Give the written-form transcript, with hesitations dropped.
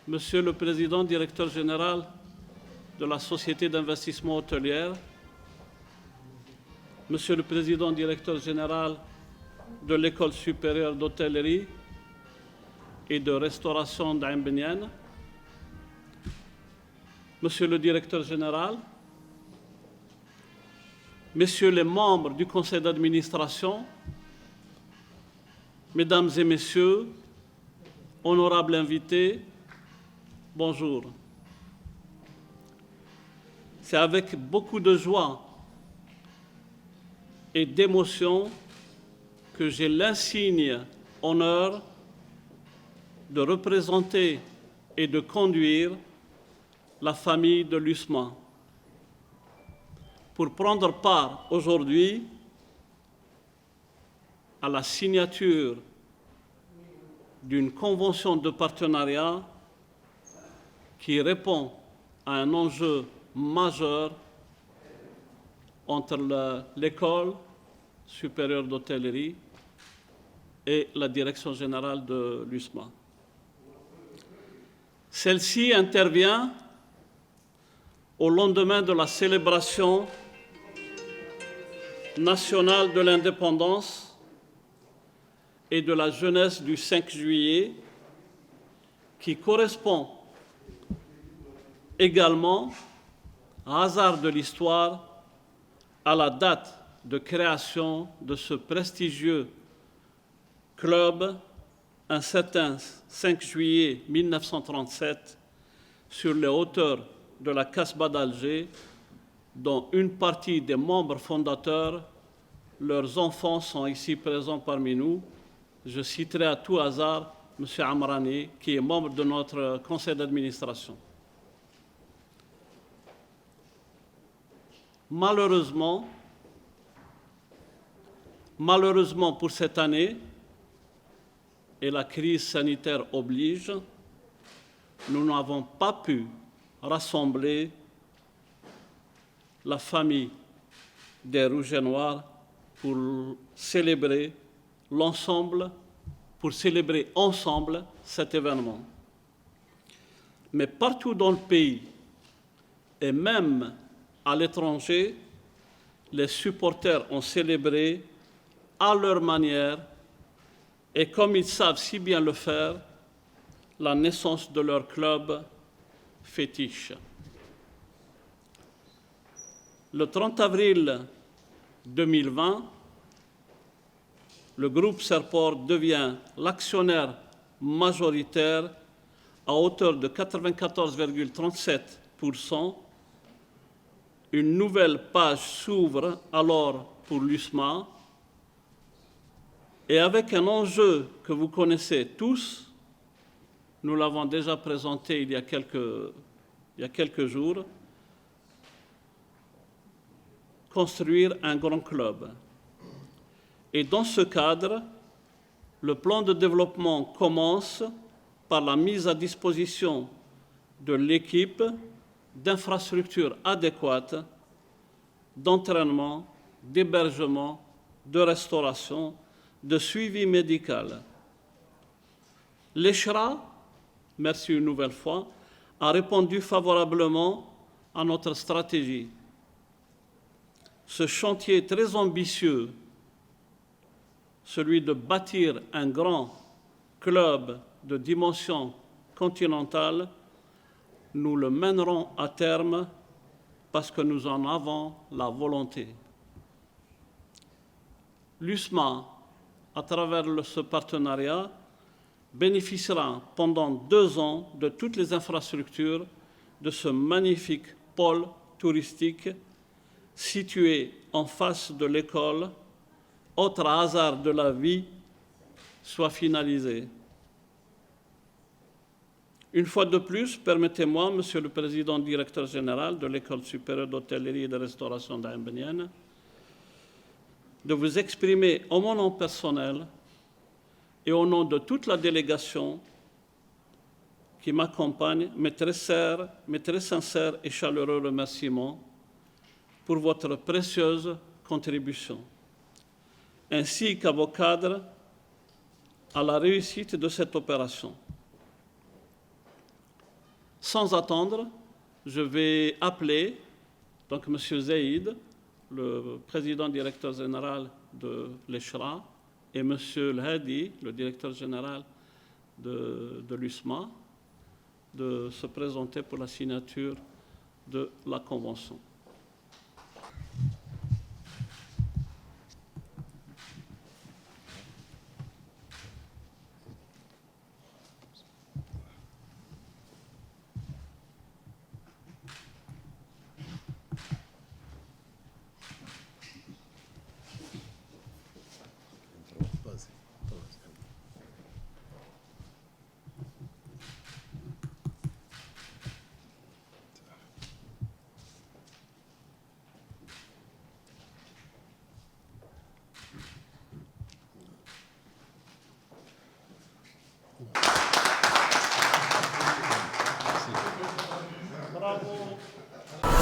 Monsieur le Président, Directeur général de la Société d'investissement hôtelière, Monsieur le Président, Directeur général de l'École supérieure d'hôtellerie et de restauration d'Ain Beniane, Monsieur le Directeur général, Messieurs les membres du Conseil d'administration, Mesdames et Messieurs, honorables invités, bonjour. C'est avec beaucoup de joie et d'émotion que j'ai l'insigne honneur de représenter et de conduire la famille de l'USMA pour prendre part aujourd'hui à la signature d'une convention de partenariat qui répond à un enjeu majeur entre l'École supérieure d'hôtellerie et la direction générale de l'USMA. Celle-ci intervient au lendemain de la célébration nationale de l'indépendance et de la jeunesse du 5 juillet, qui correspond également, hasard de l'histoire, à la date de création de ce prestigieux club, un certain 5 juillet 1937, sur les hauteurs de la Casbah d'Alger, dont une partie des membres fondateurs, leurs enfants sont ici présents parmi nous. Je citerai à tout hasard M. Amrani, qui est membre de notre conseil d'administration. Malheureusement pour cette année, et la crise sanitaire oblige, nous n'avons pas pu rassembler la famille des Rouges et Noirs pour célébrer ensemble cet événement. Mais partout dans le pays, et même à l'étranger, les supporters ont célébré à leur manière et comme ils savent si bien le faire, la naissance de leur club fétiche. Le 30 avril 2020, le groupe Serport devient l'actionnaire majoritaire à hauteur de 94,37%. Une nouvelle page s'ouvre alors pour l'USMA et avec un enjeu que vous connaissez tous, nous l'avons déjà présenté il y a quelques jours, construire un grand club. Et dans ce cadre, le plan de développement commence par la mise à disposition de l'équipe d'infrastructures adéquates, d'entraînement, d'hébergement, de restauration, de suivi médical. L'ECHRA, merci une nouvelle fois, a répondu favorablement à notre stratégie. Ce chantier très ambitieux, celui de bâtir un grand club de dimension continentale, nous le mènerons à terme parce que nous en avons la volonté. L'USMA, à travers ce partenariat, bénéficiera pendant 2 ans de toutes les infrastructures de ce magnifique pôle touristique situé en face de l'école, autre hasard de la vie, soit finalisé. Une fois de plus, permettez-moi, Monsieur le Président Directeur général de l'École supérieure d'hôtellerie et de restauration d'Ain Beniane, de vous exprimer en mon nom personnel et au nom de toute la délégation qui m'accompagne mes très sincères et chaleureux remerciements pour votre précieuse contribution, ainsi qu'à vos cadres à la réussite de cette opération. sans attendre, je vais appeler donc M. Zaïd, le président directeur général de l'ECHRA, et M. El Hadi, le directeur général de l'USMA, de se présenter pour la signature de la Convention. Bravo.